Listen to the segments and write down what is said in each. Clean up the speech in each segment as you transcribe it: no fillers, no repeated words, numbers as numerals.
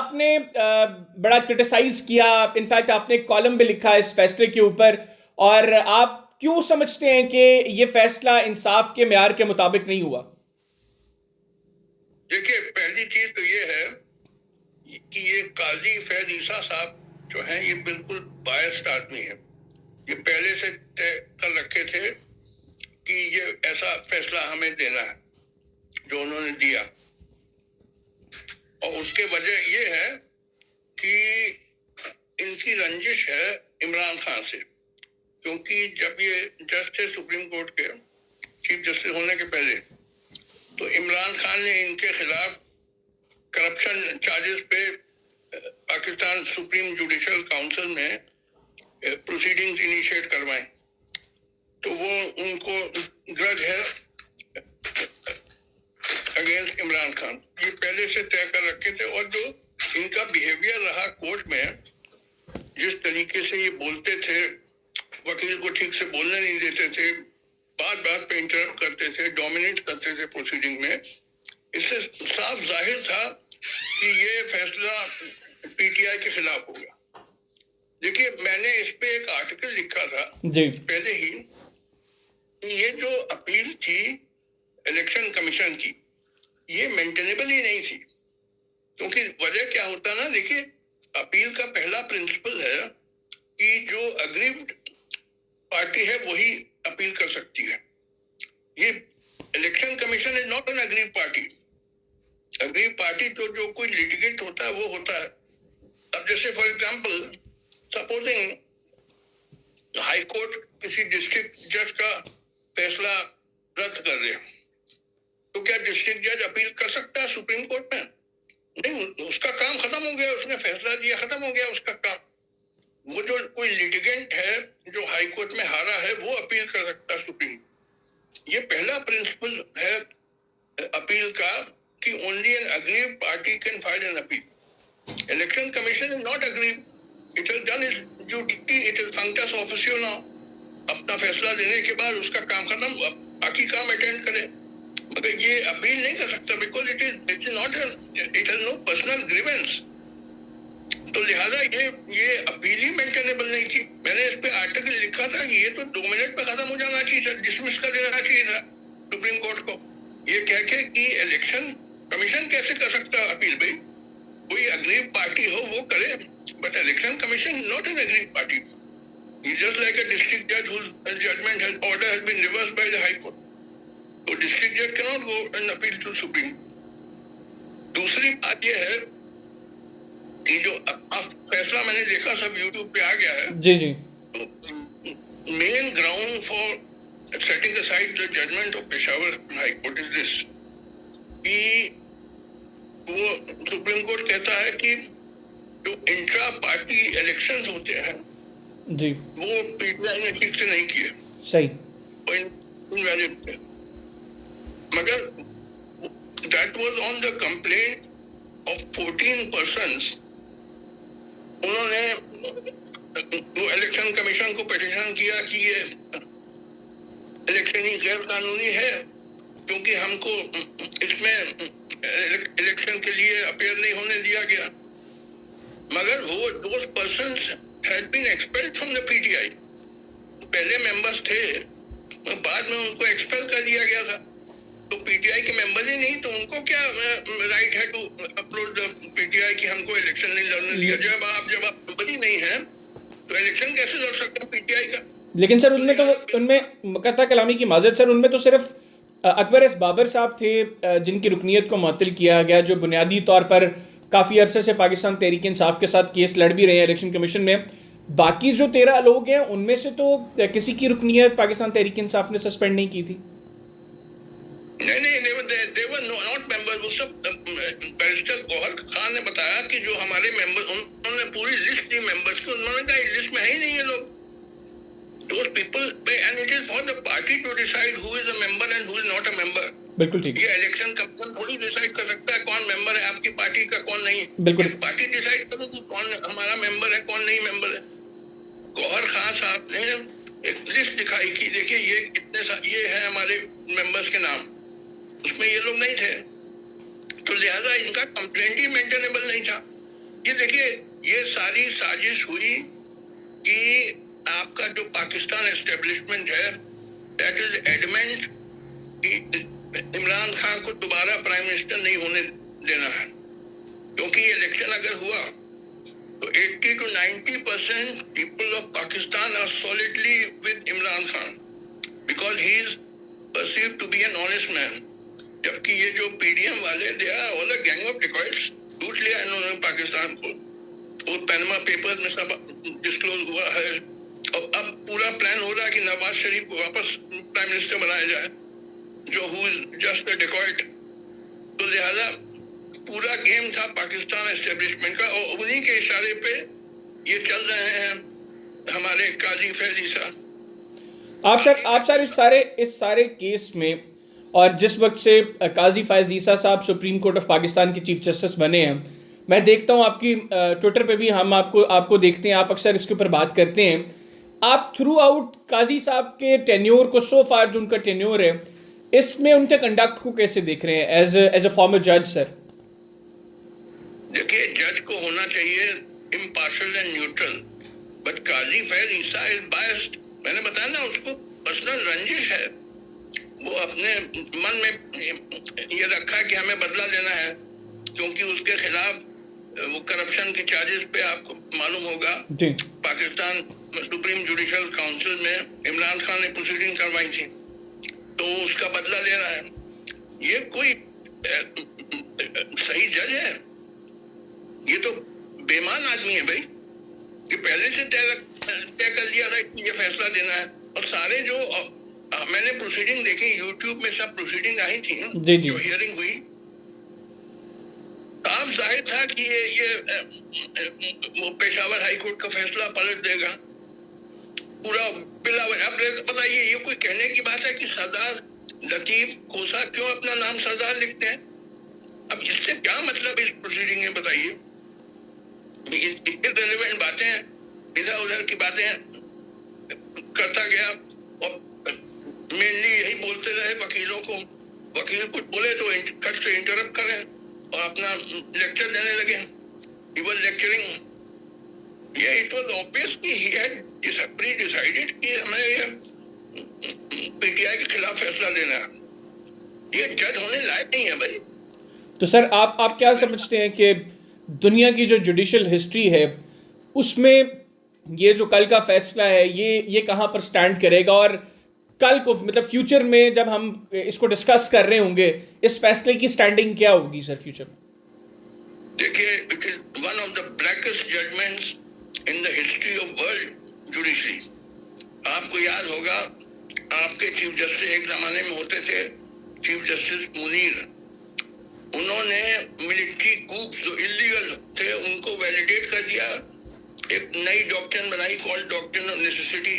आपने बड़ा क्रिटिसाइज किया, इनफैक्ट आपने एक कॉलम भी लिखा इस फैसले के ऊपर, और आप क्यों समझते हैं कि ये फैसला इंसाफ के मेयार के मुताबिक नहीं हुआ? देखिए, पहली चीज तो ये है कि ये काजी फैज ईसा साहब जो हैं ये बिल्कुल बायस्ड आदमी है। ये पहले से तय कर रखे थे कि ये ऐसा फैसला हमें देना है जो उन्होंने दिया, और उसके वजह ये है कि इनकी रंजिश है इमरान खान से, क्योंकि जब ये जज थे सुप्रीम कोर्ट के चीफ जस्टिस होने के पहले, तो इमरान खान ने इनके खिलाफ करप्शन चार्जेस पे पाकिस्तान सुप्रीम जुडिशल काउंसिल में प्रोसीडिंग्स इनिशिएट करवाए। तो वो उनको ग्रज है अगेंस्ट इमरान खान, ये पहले से तय कर रखे थे। और जो इनका बिहेवियर रहा कोर्ट में, जिस तरीके से ये बोलते थे, वकील को ठीक से बोलने नहीं देते थे, बात बात पे इंटरप्ट करते थे, डोमिनेट करते थे प्रोसीडिंग में, इससे साफ जाहिर था कि ये फैसला पीटीआई के खिलाफ होगा। देखिए, मैंने इस पे एक आर्टिकल लिखा था जी पहले ही, ये जो अपील थी इलेक्शन कमीशन की, ये मेंटेनेबल ही नहीं थी। क्योंकि वजह क्या होता ना, देखिए, अपील का पहला प्रिंसिपल है कि जो अग्रीव्ड पार्टी है वही अपील कर सकती है। ये election commission is not an aggrieved party. Aggrieved party तो जो कोई लिटिगेंट होता है वो होता है। अब जैसे for example, supposing high court किसी डिस्ट्रिक्ट जज का फैसला रद्द कर दे, तो क्या डिस्ट्रिक्ट जज अपील कर सकता है सुप्रीम कोर्ट में? नहीं, उसका काम खत्म हो गया, उसने फैसला दिया, खत्म हो गया उसका काम। वो जो कोई लिटिगेंट है जो हाई कोर्ट में हारा है, वो अपील कर सकता है सुप्रीम। ये पहला प्रिंसिपल है अपील का कि only an aggrieved party can file an appeal. Election commission is not aggrieved, it has done its duty, it is functus officio now. अपना फैसला देने के बाद उसका काम खत्म, बाकी काम अटेंड करे, मगर ये अपील नहीं कर सकता, because it is not, it has no personal grievance. तो लिहाजा ये अपील ही मेंटेनेबल नहीं थी। मैंने इस पे आर्टिकल लिखा था कि ये तो 2 मिनट पे खत्म हो जाना चाहिए था, डिसमिस कर देना चाहिए था सुप्रीम कोर्ट को, ये कह के कि इलेक्शन कमीशन कैसे कर सकता अपील? भाई, कोई अग्रीव पार्टी हो वो करे, but election commission not an aggrieved party. Just like a district जज whose judgment has order has been reversed by the high court, तो डिस्ट्रिक्ट जज cannot go and appeal to supreme। दूसरी बात ये है कि जो फैसला मैंने देखा सब यूट्यूब पे आ गया है। जी जी। तो main ground for setting aside the judgment of Peshawar High Court is this, कि वो सुप्रीम कोर्ट कहता है कि जो इंट्रा पार्टी इलेक्शंस होते हैं जी, वो पीटीआई ने ठीक से नहीं किए, सही, इनवैलिड थे। मगर that was on the complaint of 14 persons. उन्होंने वो इलेक्शन कमीशन को पिटीशन किया कि ये इलेक्शन ही गैर कानूनी है, क्योंकि हमको इसमें इलेक्शन के लिए अपेयर नहीं होने दिया गया। मगर वो those persons had been expelled from the PTI. पहले मेंबर्स थे, बाद में उनको एक्सपेल कर दिया गया था, तो पीटीआई के मेंबर ही नहीं, तो उनको क्या राइट है टू अपलोड द पीटीआई कि हमको इलेक्शन नहीं लड़ने दिया? जब आप मेंबर ही नहीं है तो इलेक्शन कैसे लड़ सकते हैं पीटीआई का? लेकिन सर उनमें मुकद्दर कलामी की माजरत सर, उनमें तो सिर्फ अकबर एस बाबर साहब थे जिनकी रुकनीत को मुअत्तल किया गया, जो बुनियादी तौर पर काफ़ी अरसे से पाकिस्तान तहरीक इंसाफ के साथ केस लड़ भी रहे हैं इलेक्शन कमीशन में। बाकी जो 13 लोग हैं उनमें से तो किसी की रुकनीत पाकिस्तान तहरीक इंसाफ ने सस्पेंड नहीं की थी। नहीं, they were not members। वो सब बैरिस्टर गौहर खान ने बताया कि जो हमारे मेंबर, उन्होंने पूरी लिस्ट दी मेंबर्स की, उन्होंने कहा इस लिस्ट में है ही नहीं ये लोग। Those people, and it is for the party to decide who is a member and who is not a member। बिल्कुल ठीक। ये इलेक्शन कमीशन थोड़ी डिसाइड कर सकता है कौन मेंबर है आपकी पार्टी का, कौन नहीं। बिल्कुल, पार्टी डिसाइड करेगी कौन हमारा मेंबर है, कौन नहीं मेंबर है। गौहर खान साहब ने एक लिस्ट दिखाई कि देखिए ये है हमारे मेंबर्स के नाम, उसमें ये लोग नहीं थे, तो लिहाजा इनका कंप्लेंट ही मेंटेनेबल नहीं था। ये देखिए, ये सारी साजिश हुई कि आपका जो पाकिस्तान एस्टेब्लिशमेंट है दैट इज एडमेंट कि इमरान खान को दोबारा प्राइम मिनिस्टर नहीं होने देना है, क्योंकि इलेक्शन अगर हुआ तो 80 to 90% people of Pakistan are solidly with Imran Khan because he is perceived to be an honest man. जबकि ये जो पीडीएम वाले they are all a gang of dacoits, लूट लिया इन्होंने पाकिस्तान को, वो पैनमा पेपर में सब डिस्क्लोज हुआ है, और अब पूरा प्लान हो रहा है कि नवाज शरीफ को वापस प्राइम मिनिस्टर बनाया जाए, जो हु इज जस्ट अ डिकॉइट। तो लिहाजा पूरा गेम था पाकिस्तान एस्टेब्लिशमेंट का, और उन्हीं के इशारे पे ये चल रहे हैं हमारे काजी फैज ईसा। आप सर इस सारे केस में, और जिस वक्त से काजी फैज ईसा साहब सुप्रीम कोर्ट ऑफ पाकिस्तान के चीफ जस्टिस बने हैं, मैं देखता हूं आपकी ट्विटर पे भी हम आपको देखते हैं, आप अक्सर इसके ऊपर बात करते हैं। आप थ्रू आउट काजी साहब के टेन्योर को, सो फार जो उनका टेन्योर है, इसमें उनके कंडक्ट को कैसे देख रहे हैं एज अ फॉर्मर जज सर? देखिए, जज को होना चाहिए impartial and neutral, but Qazi Faiz Isa is biased. मैंने बताया ना, उसको पर्सनल रंजिश है, वो अपने मन में ये रखा है कि हमें बदला लेना है, क्योंकि उसके खिलाफ वो करप्शन के चार्जेस पे आपको मालूम होगा पाकिस्तान सुप्रीम जुडिशियल काउंसिल में इमरान खान ने प्रोसीडिंग करवाई थी, तो उसका बदला ले रहा है। ये कोई सही जज है? ये तो बेईमान आदमी है भाई, कि पहले से तय कर लिया था कि ये फैसला देना है। और सारे जो मैंने प्रोसीडिंग देखी, यूट्यूब में सब प्रोसीडिंग आई थी जो हियरिंग हुई, साफ जाहिर था कि ये वो पेशावर हाई कोर्ट का फैसला पलट देगा पूरा बिला। अब बताइए, ये कोई कहने की बात है कि सरदार लतीफ खोसा क्यों अपना नाम सरदार लिखते हैं? अब इससे क्या मतलब इस प्रोसीडिंग में, बताइए। इररिलेवेंट बातें, इधर उधर की बातें करता गया, और मेनली यही बोलते रहे वकीलों को, वकील कुछ बोले तो कट से इंटरप्ट करें और अपना लेक्चर देने लगे। He was lecturing. Yeah, it was obvious कि he had pre-decided कि हमें ये पीटीआई के खिलाफ फैसला देना है। ये जज होने लायक नहीं है भाई। तो सर आप क्या समझते हैं कि दुनिया की जो जुडिशियल हिस्ट्री है उसमें ये जो कल का फैसला है ये कहाँ पर स्टैंड करेगा, और कल को मतलब फ्यूचर में जब हम इसको डिस्कस कर रहे होंगे, इस फैसले की स्टैंडिंग क्या होगी सर फ्यूचर में? देखिए, it is one of the blackest judgements in the history of world judiciary. आपको याद होगा, आपके चीफ जस्टिस एक जमाने में होते थे चीफ जस्टिस मुनीर, उन्होंने मिलिट्री कूप्स जो इलीगल थे उनको वैलिडेट कर दिया, एक नई डॉक्ट्रिन बनाई कॉल्ड डॉक्ट्रिन ऑफ नेसेसिटी,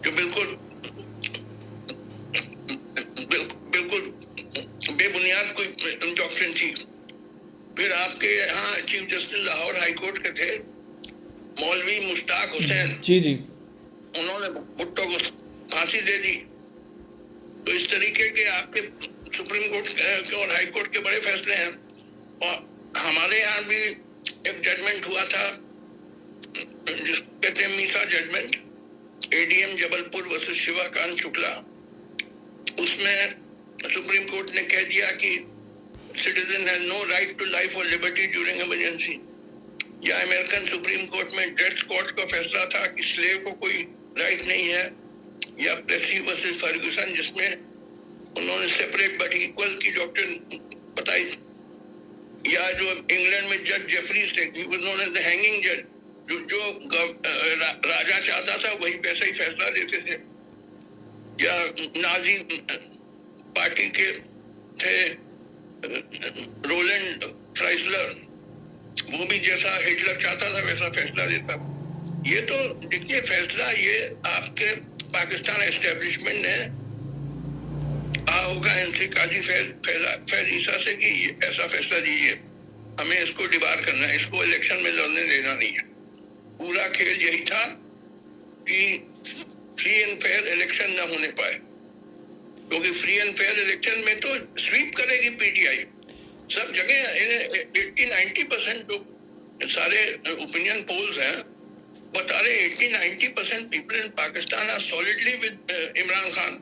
जो बिल्कुल बेबुनियाद कोई डॉक्ट्रिन थी। फिर आपके यहाँ chief justice Lahore high court के थे मौलवी मुश्ताक हुसैन, जी, उन्होंने भुट्टो को फांसी दे दी। तो इस तरीके के आपके सुप्रीम कोर्ट के और हाई कोर्ट के बड़े फैसले हैं। और हमारे यहाँ भी एक जजमेंट हुआ था जिसको कहते हैं MISA judgment, ADM Jabalpur versus Shivakant Shukla. उसमें सुप्रीम कोर्ट ने कह दिया कि citizen has no right to life और लिबर्टी ड्यूरिंग इमरजेंसी। या अमेरिकन सुप्रीम कोर्ट में ड्रेड स्कॉट का फैसला था कि स्लेव को कोई राइट नहीं है। या प्लेसी वर्सेस फर्ग्यूसन, जिसमें उन्होंने सेपरेट बट इक्वल की डॉक्ट्रिन बताई। या जो इंग्लैंड में जज जेफरीज थे, उन्होंने द हैंगिंग जज, जो राजा चाहता था वही वैसा ही फैसला देते थे। या नाजी पार्टी के थे रोलैंड फ्राइसलर, वो भी जैसा हिटलर चाहता था वैसा फैसला देता। ये तो देखिए फैसला ये आपके पाकिस्तान एस्टेब्लिशमेंट ने होगा इनसे काजी फैज ईसा से कि ऐसा फैसला दीजिए, हमें इसको डिबार करना है, इसको इलेक्शन में लड़ने देना नहीं है। पूरा खेल यही था कि फ्री एंड फेयर इलेक्शन ना होने पाए, क्योंकि फ्री एंड फेयर इलेक्शन में तो स्वीप करेगी पीटीआई। सब जगह 80-90% जो सारे ओपिनियन पोल्स हैं बता रहे 80-90% people in Pakistan are solidly with Imran Khan.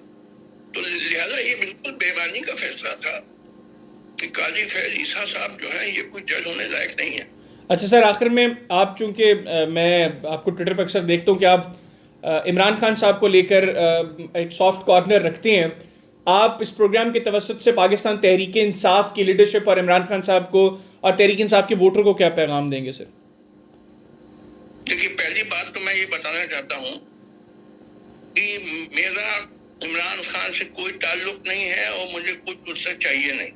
तो लिहाजा ये बिल्कुल बेईमानी का फैसला था कि काजी फैज ईसा साहब जो है ये कोई जज होने लायक नहीं है। अच्छा सर, आखिर में आप चूंकि मैं आपको ट्विटर पर अक्सर देखता हूँ कि आप इमरान खान साहब को लेकर एक सॉफ्ट कॉर्नर रखते हैं, आप इस प्रोग्राम के तवसत से पाकिस्तान तहरीक इंसाफ की लीडरशिप और इमरान खान साहब को और तहरीक इंसाफ के वोटर को क्या पैगाम देंगे सर? देखिए, पहली बात तो मैं ये बताना चाहता हूँ कि मेरा इमरान खान से कोई ताल्लुक नहीं है और मुझे कुछ उससे चाहिए नहीं,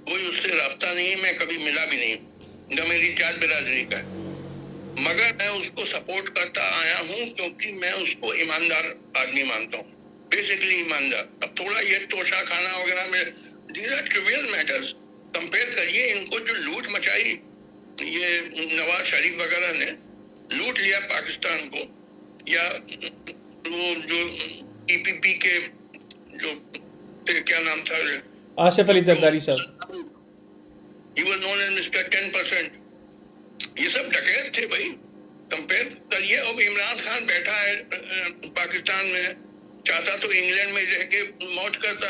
कोई उससे राब्ता नहीं, मैं कभी मिला भी नहीं, न मेरी जात बिरादरी का है। मगर मैं उसको सपोर्ट करता आया हूँ क्योंकि मैं उसको ईमानदार आदमी मानता हूँ, बेसिकली ईमानदार। अब थोड़ा ये तोशा खाना वगैरह में these are trivial matters, compare करिए इनको जो लूट मचाई ये नवाज शरीफ वगैरह ने, लूट लिया पाकिस्तान को, या वो जो टीपीपी के जो क्या नाम था, आसिफ अली जरदारी साहब, he was known as Mr. 10%, ये सब डकैत थे भाई। कंपेयर करिए, अब इमरान खान बैठा है पाकिस्तान में, चाहता तो इंग्लैंड में रह के मौज करता,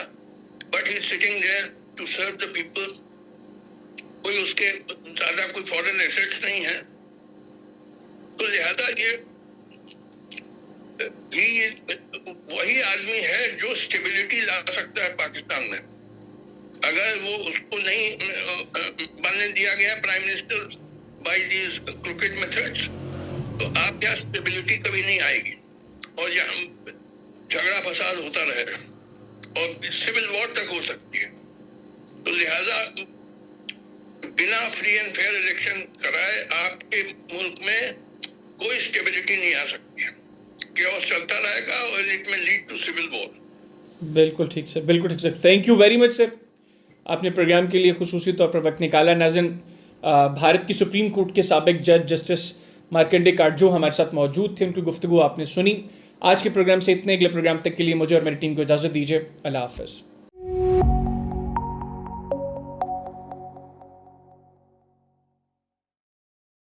but he sitting there to serve the people. कोई उसके ज्यादा कोई फॉरेन एसेट्स नहीं है, तो लिहाजा ये वही आदमी है जो स्टेबिलिटी ला सकता है पाकिस्तान में। अगर वो उसको नहीं बनने दिया गया prime minister by these cricket methods, तो आप क्या स्टेबिलिटी कभी नहीं आएगी और यहाँ झगड़ा फसाद होता रहेगा और सिविल वॉर तक हो सकती है। तो लिहाजा बिना फ्री एंड फेयर इलेक्शन कराए आपके मुल्क में कोई स्टेबिलिटी नहीं आ सकती है, केओस चलता रहेगा और इट में लीड टू सिविल वॉर। बिल्कुल ठीक सर, बिल्कुल ठीक sir. Thank you very much sir, आपने प्रोग्राम के लिए खुसूसी तौर पर वक्त निकाला। नाज़रीन, भारत की सुप्रीम कोर्ट के साबिक जज जस्टिस मार्कंडे काटजू हमारे साथ मौजूद थे, उनकी गुफ्तगू आपने सुनी। आज के प्रोग्राम से इतने, अगले प्रोग्राम तक के लिए मुझे और मेरी टीम को इजाज़त दीजिए। अल्लाह हाफ़िज़।